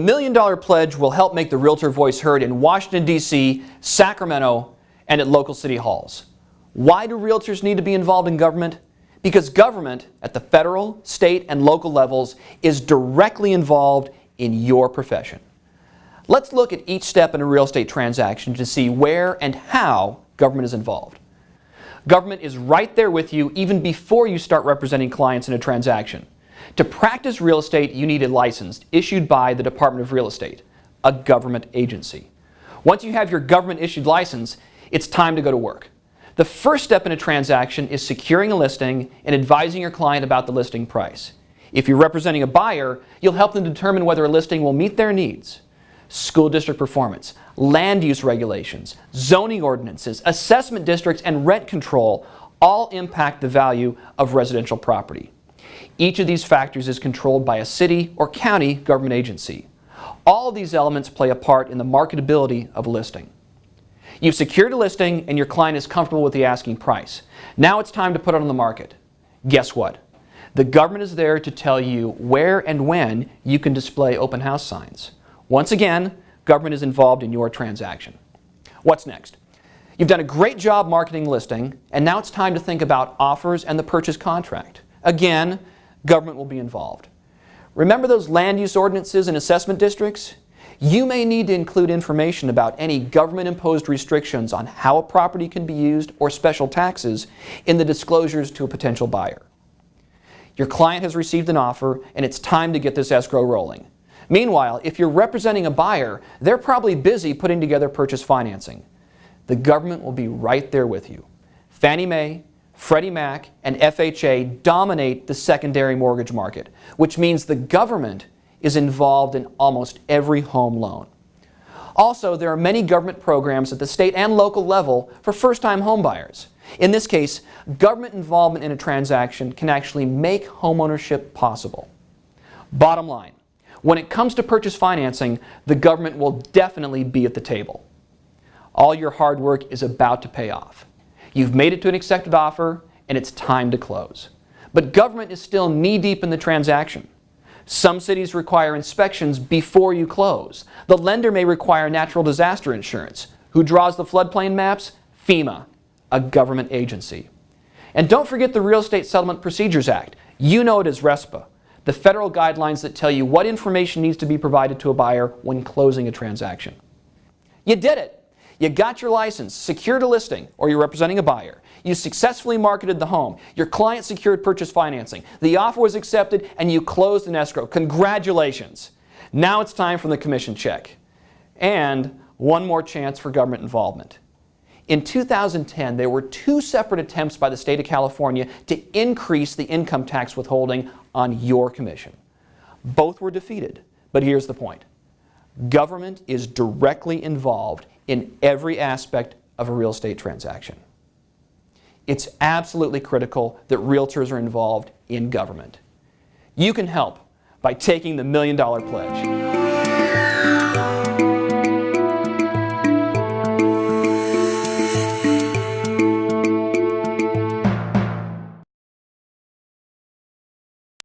$1 million pledge will help make the realtor voice heard in Washington, D.C., Sacramento, and at local city halls. Why do realtors need to be involved in government? Because government at the federal, state, and local levels is directly involved in your profession. Let's look at each step in a real estate transaction to see where and how government is involved. Government is right there with you even before you start representing clients in a transaction. To practice real estate, you need a license issued by the Department of Real Estate, a government agency. Once you have your government-issued license, it's time to go to work. The first step in a transaction is securing a listing and advising your client about the listing price. If you're representing a buyer, you'll help them determine whether a listing will meet their needs. School district performance, land use regulations, zoning ordinances, assessment districts, and rent control all impact the value of residential property. Each of these factors is controlled by a city or county government agency. All of these elements play a part in the marketability of a listing. You've secured a listing and your client is comfortable with the asking price. Now it's time to put it on the market. Guess what? The government is there to tell you where and when you can display open house signs. Once again, government is involved in your transaction. What's next? You've done a great job marketing the listing, and now it's time to think about offers and the purchase contract. Again, government will be involved. Remember those land use ordinances and assessment districts? You may need to include information about any government-imposed restrictions on how a property can be used or special taxes in the disclosures to a potential buyer. Your client has received an offer, and it's time to get this escrow rolling. Meanwhile, if you're representing a buyer, they're probably busy putting together purchase financing. The government will be right there with you. Fannie Mae, Freddie Mac, and FHA dominate the secondary mortgage market, which means the government is involved in almost every home loan. Also, there are many government programs at the state and local level for first-time home buyers. In this case, government involvement in a transaction can actually make homeownership possible. Bottom line, when it comes to purchase financing, the government will definitely be at the table. All your hard work is about to pay off. You've made it to an accepted offer, and it's time to close. But government is still knee-deep in the transaction. Some cities require inspections before you close. The lender may require natural disaster insurance. Who draws the floodplain maps? FEMA, a government agency. And don't forget the Real Estate Settlement Procedures Act. You know it as RESPA, the federal guidelines that tell you what information needs to be provided to a buyer when closing a transaction. You did it! You got your license, secured a listing, or you're representing a buyer. You successfully marketed the home. Your client secured purchase financing. The offer was accepted, and you closed an escrow. Congratulations! Now it's time for the commission check. And one more chance for government involvement. In 2010, there were 2 separate attempts by the state of California to increase the income tax withholding on your commission. Both were defeated, but here's the point. Government is directly involved in every aspect of a real estate transaction. It's absolutely critical that realtors are involved in government. You can help by taking the $1 Million Pledge.